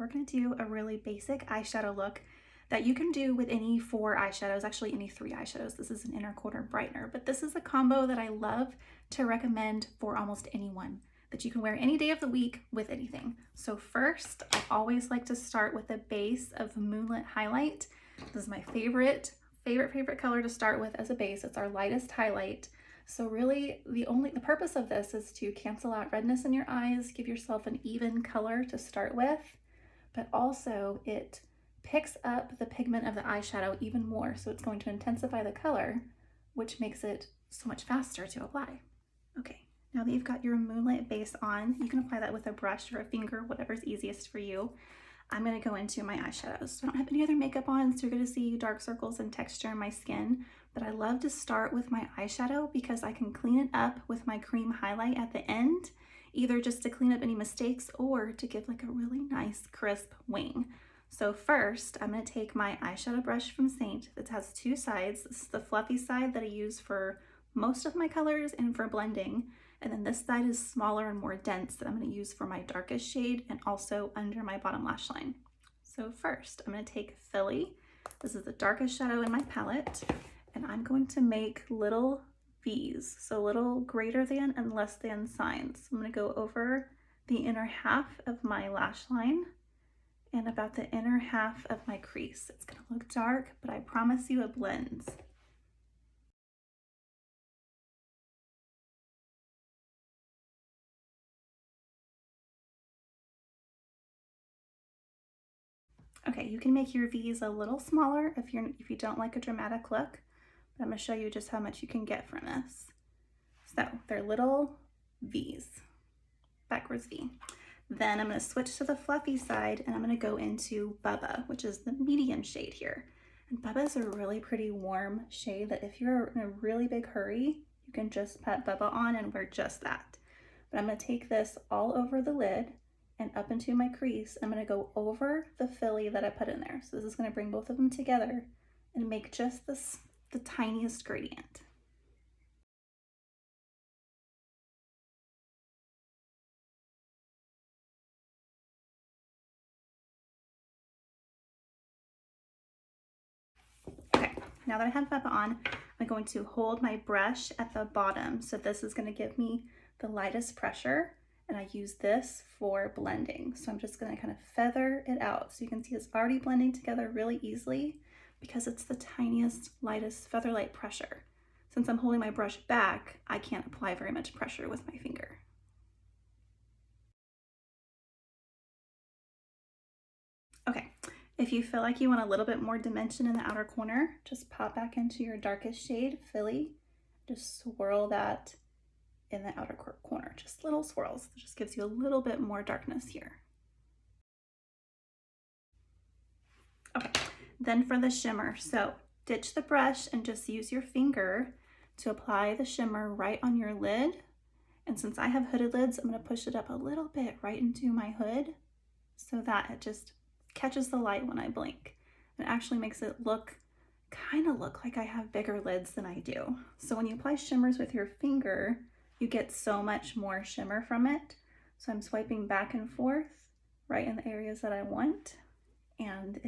we're gonna do a really basic eyeshadow look that you can do with any 4 eyeshadows, actually any 3 eyeshadows. This is an inner corner brightener, but this is a combo that I love to recommend for almost anyone, that you can wear any day of the week with anything. So first, I always like to start with a base of Moonlit Highlight. This is my favorite color to start with as a base. It's our lightest highlight. So really the purpose of this is to cancel out redness in your eyes, give yourself an even color to start with, but also it picks up the pigment of the eyeshadow even more. So it's going to intensify the color, which makes it so much faster to apply. Okay, now that you've got your Moonlit base on, you can apply that with a brush or a finger, whatever's easiest for you. I'm gonna go into my eyeshadows. So I don't have any other makeup on, so you're gonna see dark circles and texture in my skin, but I love to start with my eyeshadow because I can clean it up with my cream highlight at the end, either just to clean up any mistakes or to give like a really nice crisp wing. So first, I'm gonna take my eyeshadow brush from SEINT that has 2 sides. This is the fluffy side that I use for most of my colors and for blending. And then this side is smaller and more dense that I'm gonna use for my darkest shade and also under my bottom lash line. So first, I'm gonna take Philly. This is the darkest shadow in my palette, and I'm going to make little V's, so little greater than and less than signs. I'm gonna go over the inner half of my lash line and about the inner half of my crease. It's gonna look dark, but I promise you it blends. Okay, you can make your V's a little smaller if you don't like a dramatic look, but I'm gonna show you just how much you can get from this. So they're little V's, backwards V. Then I'm gonna switch to the fluffy side and I'm gonna go into Bubba, which is the medium shade here. And Bubba is a really pretty warm shade that if you're in a really big hurry, you can just put Bubba on and wear just that. But I'm gonna take this all over the lid and up into my crease. I'm gonna go over the Philly that I put in there. So this is gonna bring both of them together and make just the tiniest gradient. Okay, now that I have Bubba on, I'm going to hold my brush at the bottom. So this is gonna give me the lightest pressure, and I use this for blending. So I'm just gonna kind of feather it out. So you can see it's already blending together really easily because it's the tiniest, lightest feather light pressure. Since I'm holding my brush back, I can't apply very much pressure with my finger. Okay, if you feel like you want a little bit more dimension in the outer corner, just pop back into your darkest shade, Philly. Just swirl that in the outer corner, just little swirls. It just gives you a little bit more darkness here. Okay, then for the shimmer. So ditch the brush and just use your finger to apply the shimmer right on your lid. And since I have hooded lids, I'm gonna push it up a little bit right into my hood so that it just catches the light when I blink. It actually makes it kind of look like I have bigger lids than I do. So when you apply shimmers with your finger, you get so much more shimmer from it. So I'm swiping back and forth right in the areas that I want. And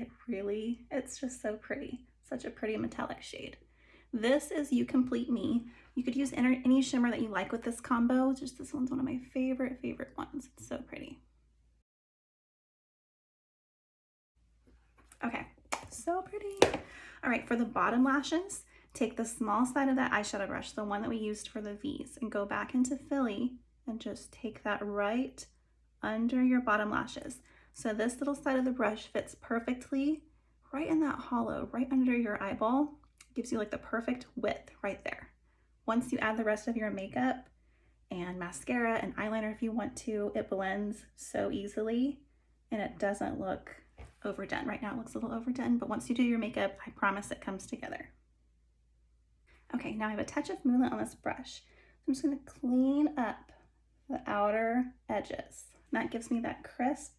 it's just so pretty. Such a pretty metallic shade. This is You Complete Me. You could use any shimmer that you like with this combo. Just this one's one of my favorite ones. It's so pretty. Okay, so pretty. All right, for the bottom lashes, take the small side of that eyeshadow brush, the one that we used for the V's, and go back into Philly and just take that right under your bottom lashes. So this little side of the brush fits perfectly right in that hollow, right under your eyeball. Gives you like the perfect width right there. Once you add the rest of your makeup and mascara and eyeliner if you want to, it blends so easily and it doesn't look overdone. Right now it looks a little overdone, but once you do your makeup, I promise it comes together. Okay, now I have a touch of Moonlit on this brush. I'm just gonna clean up the outer edges. And that gives me that crisp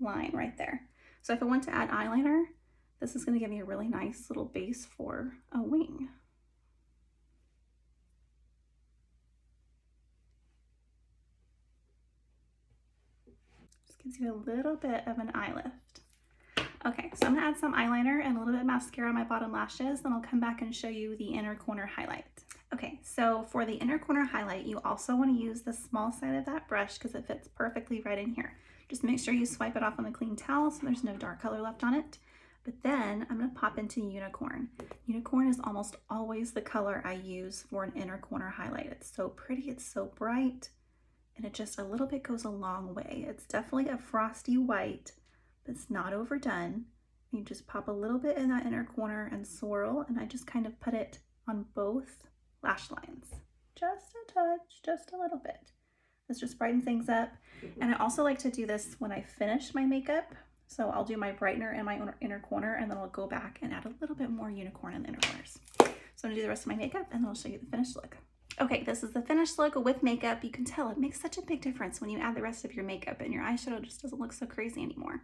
line right there. So if I want to add eyeliner, this is gonna give me a really nice little base for a wing. Gives you a little bit of an eye lift. Okay, so I'm gonna add some eyeliner and a little bit of mascara on my bottom lashes, then I'll come back and show you the inner corner highlight. Okay, so for the inner corner highlight, you also wanna use the small side of that brush because it fits perfectly right in here. Just make sure you swipe it off on a clean towel so there's no dark color left on it. But then I'm gonna pop into Unicorn. Unicorn is almost always the color I use for an inner corner highlight. It's so pretty, it's so bright, and it just a little bit goes a long way. It's definitely a frosty white, but it's not overdone. You just pop a little bit in that inner corner and swirl, and I just kind of put it on both lash lines. Just a touch, just a little bit. This just brightens things up. And I also like to do this when I finish my makeup. So I'll do my brightener in my inner corner, and then I'll go back and add a little bit more Unicorn in the inner corners. So I'm gonna do the rest of my makeup, and then I'll show you the finished look. Okay, this is the finished look with makeup. You can tell it makes such a big difference when you add the rest of your makeup, and your eyeshadow just doesn't look so crazy anymore.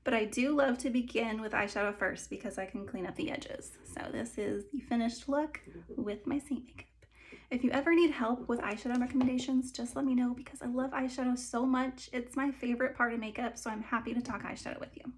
But I do love to begin with eyeshadow first because I can clean up the edges. So this is the finished look with my SEINT makeup. If you ever need help with eyeshadow recommendations, just let me know because I love eyeshadow so much. It's my favorite part of makeup, so I'm happy to talk eyeshadow with you.